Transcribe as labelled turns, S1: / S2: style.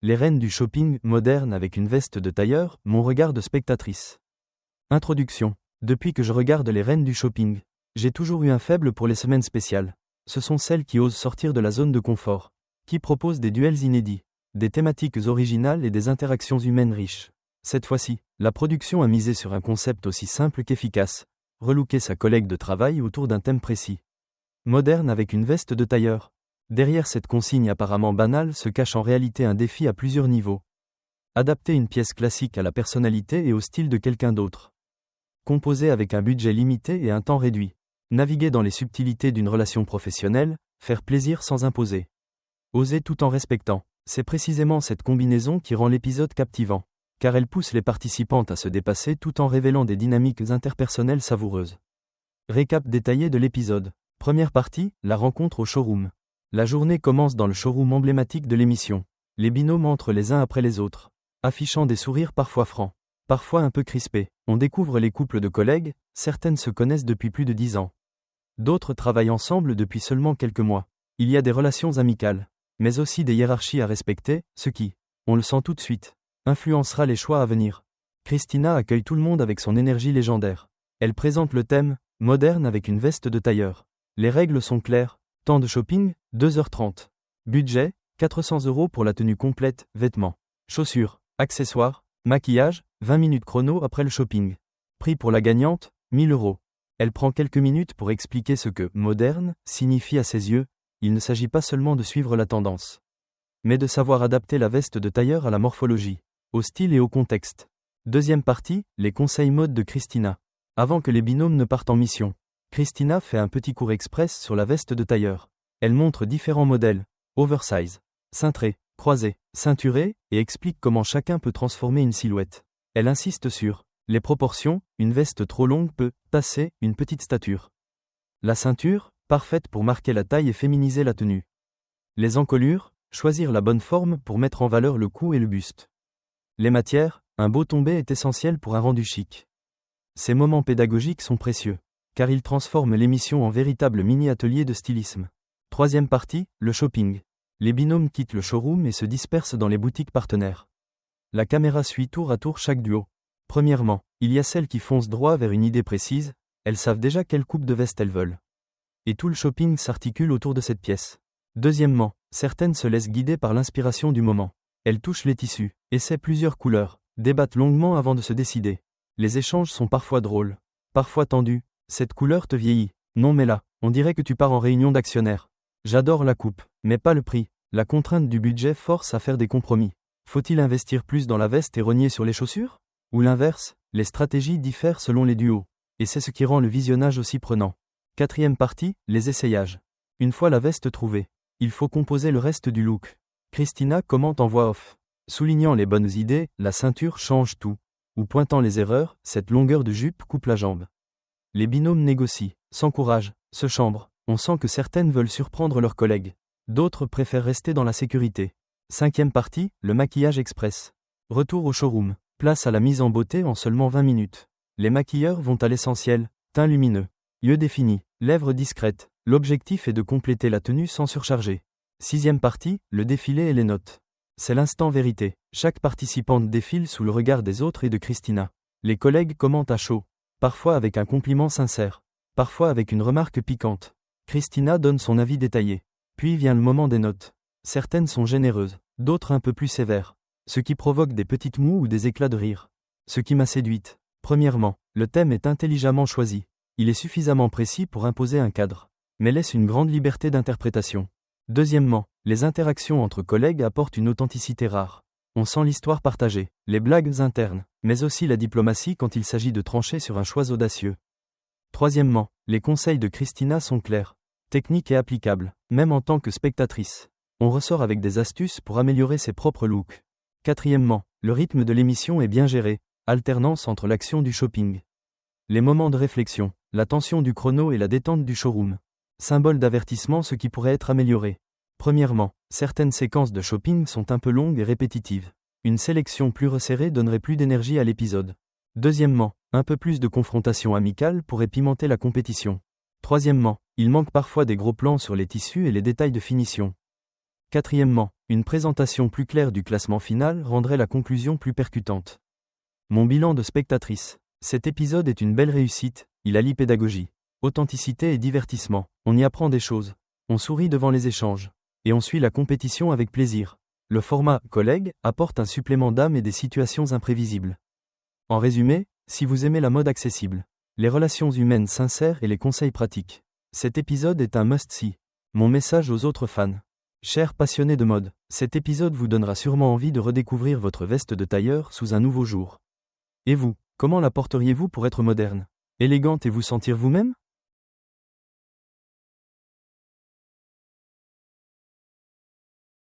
S1: Les reines du shopping moderne avec une veste de tailleur, mon regard de spectatrice. Introduction. Depuis que je regarde les reines du shopping, j'ai toujours eu un faible pour les semaines spéciales. Ce sont celles qui osent sortir de la zone de confort, qui proposent des duels inédits, des thématiques originales et des interactions humaines riches. Cette fois-ci, la production a misé sur un concept aussi simple qu'efficace, relooker sa collègue de travail autour d'un thème précis. Moderne avec une veste de tailleur. Derrière cette consigne apparemment banale se cache en réalité un défi à plusieurs niveaux. Adapter une pièce classique à la personnalité et au style de quelqu'un d'autre. Composer avec un budget limité et un temps réduit. Naviguer dans les subtilités d'une relation professionnelle, faire plaisir sans imposer. Oser tout en respectant. C'est précisément cette combinaison qui rend l'épisode captivant, car elle pousse les participantes à se dépasser tout en révélant des dynamiques interpersonnelles savoureuses. Récap détaillé de l'épisode. Première partie, la rencontre au showroom. La journée commence dans le showroom emblématique de l'émission. Les binômes entrent les uns après les autres, affichant des sourires parfois francs, parfois un peu crispés. On découvre les couples de collègues, certaines se connaissent depuis plus de 10 ans. D'autres travaillent ensemble depuis seulement quelques mois. Il y a des relations amicales, mais aussi des hiérarchies à respecter, ce qui, on le sent tout de suite, influencera les choix à venir. Christina accueille tout le monde avec son énergie légendaire. Elle présente le thème, moderne avec une veste de tailleur. Les règles sont claires. Temps de shopping, 2h30. Budget, 400 € pour la tenue complète, vêtements, chaussures, accessoires, maquillage, 20 minutes chrono après le shopping. Prix pour la gagnante, 1000 €. Elle prend quelques minutes pour expliquer ce que « moderne » signifie à ses yeux. Il ne s'agit pas seulement de suivre la tendance, mais de savoir adapter la veste de tailleur à la morphologie, au style et au contexte. Deuxième partie, les conseils mode de Christina. Avant que les binômes ne partent en mission, Christina fait un petit cours express sur la veste de tailleur. Elle montre différents modèles, oversize, cintré, croisé, ceinturé, et explique comment chacun peut transformer une silhouette. Elle insiste sur les proportions, une veste trop longue peut passer une petite stature. La ceinture, parfaite pour marquer la taille et féminiser la tenue. Les encolures, choisir la bonne forme pour mettre en valeur le cou et le buste. Les matières, un beau tombé est essentiel pour un rendu chic. Ces moments pédagogiques sont précieux, car ils transforment l'émission en véritable mini-atelier de stylisme. Troisième partie, le shopping. Les binômes quittent le showroom et se dispersent dans les boutiques partenaires. La caméra suit tour à tour chaque duo. Premièrement, il y a celles qui foncent droit vers une idée précise, elles savent déjà quelle coupe de veste elles veulent. Et tout le shopping s'articule autour de cette pièce. Deuxièmement, certaines se laissent guider par l'inspiration du moment. Elles touchent les tissus, essaient plusieurs couleurs, débattent longuement avant de se décider. Les échanges sont parfois drôles, parfois tendus. Cette couleur te vieillit. Non mais là, on dirait que tu pars en réunion d'actionnaires. J'adore la coupe, mais pas le prix. La contrainte du budget force à faire des compromis. Faut-il investir plus dans la veste et rogner sur les chaussures? Ou l'inverse, les stratégies diffèrent selon les duos. Et c'est ce qui rend le visionnage aussi prenant. Quatrième partie, les essayages. Une fois la veste trouvée, il faut composer le reste du look. Christina commente en voix off. Soulignant les bonnes idées, la ceinture change tout. Ou pointant les erreurs, cette longueur de jupe coupe la jambe. Les binômes négocient, s'encouragent, se chambrent. On sent que certaines veulent surprendre leurs collègues. D'autres préfèrent rester dans la sécurité. Cinquième partie, le maquillage express. Retour au showroom. Place à la mise en beauté en seulement 20 minutes. Les maquilleurs vont à l'essentiel. Teint lumineux. Yeux définis. Lèvres discrètes. L'objectif est de compléter la tenue sans surcharger. Sixième partie, le défilé et les notes. C'est l'instant vérité. Chaque participante défile sous le regard des autres et de Christina. Les collègues commentent à chaud. Parfois avec un compliment sincère, parfois avec une remarque piquante. Christina donne son avis détaillé. Puis vient le moment des notes. Certaines sont généreuses, d'autres un peu plus sévères, ce qui provoque des petites moues ou des éclats de rire. Ce qui m'a séduite. Premièrement, le thème est intelligemment choisi. Il est suffisamment précis pour imposer un cadre, mais laisse une grande liberté d'interprétation. Deuxièmement, les interactions entre collègues apportent une authenticité rare. On sent l'histoire partagée, les blagues internes, mais aussi la diplomatie quand il s'agit de trancher sur un choix audacieux. Troisièmement, les conseils de Christina sont clairs, techniques et applicables, même en tant que spectatrice. On ressort avec des astuces pour améliorer ses propres looks. Quatrièmement, le rythme de l'émission est bien géré, alternance entre l'action du shopping. Les moments de réflexion, la tension du chrono et la détente du showroom. Symbole d'avertissement ce qui pourrait être amélioré. Premièrement, certaines séquences de shopping sont un peu longues et répétitives. Une sélection plus resserrée donnerait plus d'énergie à l'épisode. Deuxièmement, un peu plus de confrontation amicale pourrait pimenter la compétition. Troisièmement, il manque parfois des gros plans sur les tissus et les détails de finition. Quatrièmement, Une présentation plus claire du classement final rendrait la conclusion plus percutante. Mon bilan de spectatrice. Cet épisode est une belle réussite, il allie pédagogie, authenticité et divertissement. On y apprend des choses. On sourit devant les échanges. Et on suit la compétition avec plaisir. Le format « Collègue » apporte un supplément d'âme et des situations imprévisibles. En résumé, si vous aimez la mode accessible, les relations humaines sincères et les conseils pratiques, cet épisode est un must-see. Mon message aux autres fans. Chers passionnés de mode, cet épisode vous donnera sûrement envie de redécouvrir votre veste de tailleur sous un nouveau jour. Et vous, comment la porteriez-vous pour être moderne, élégante et vous sentir vous-même ?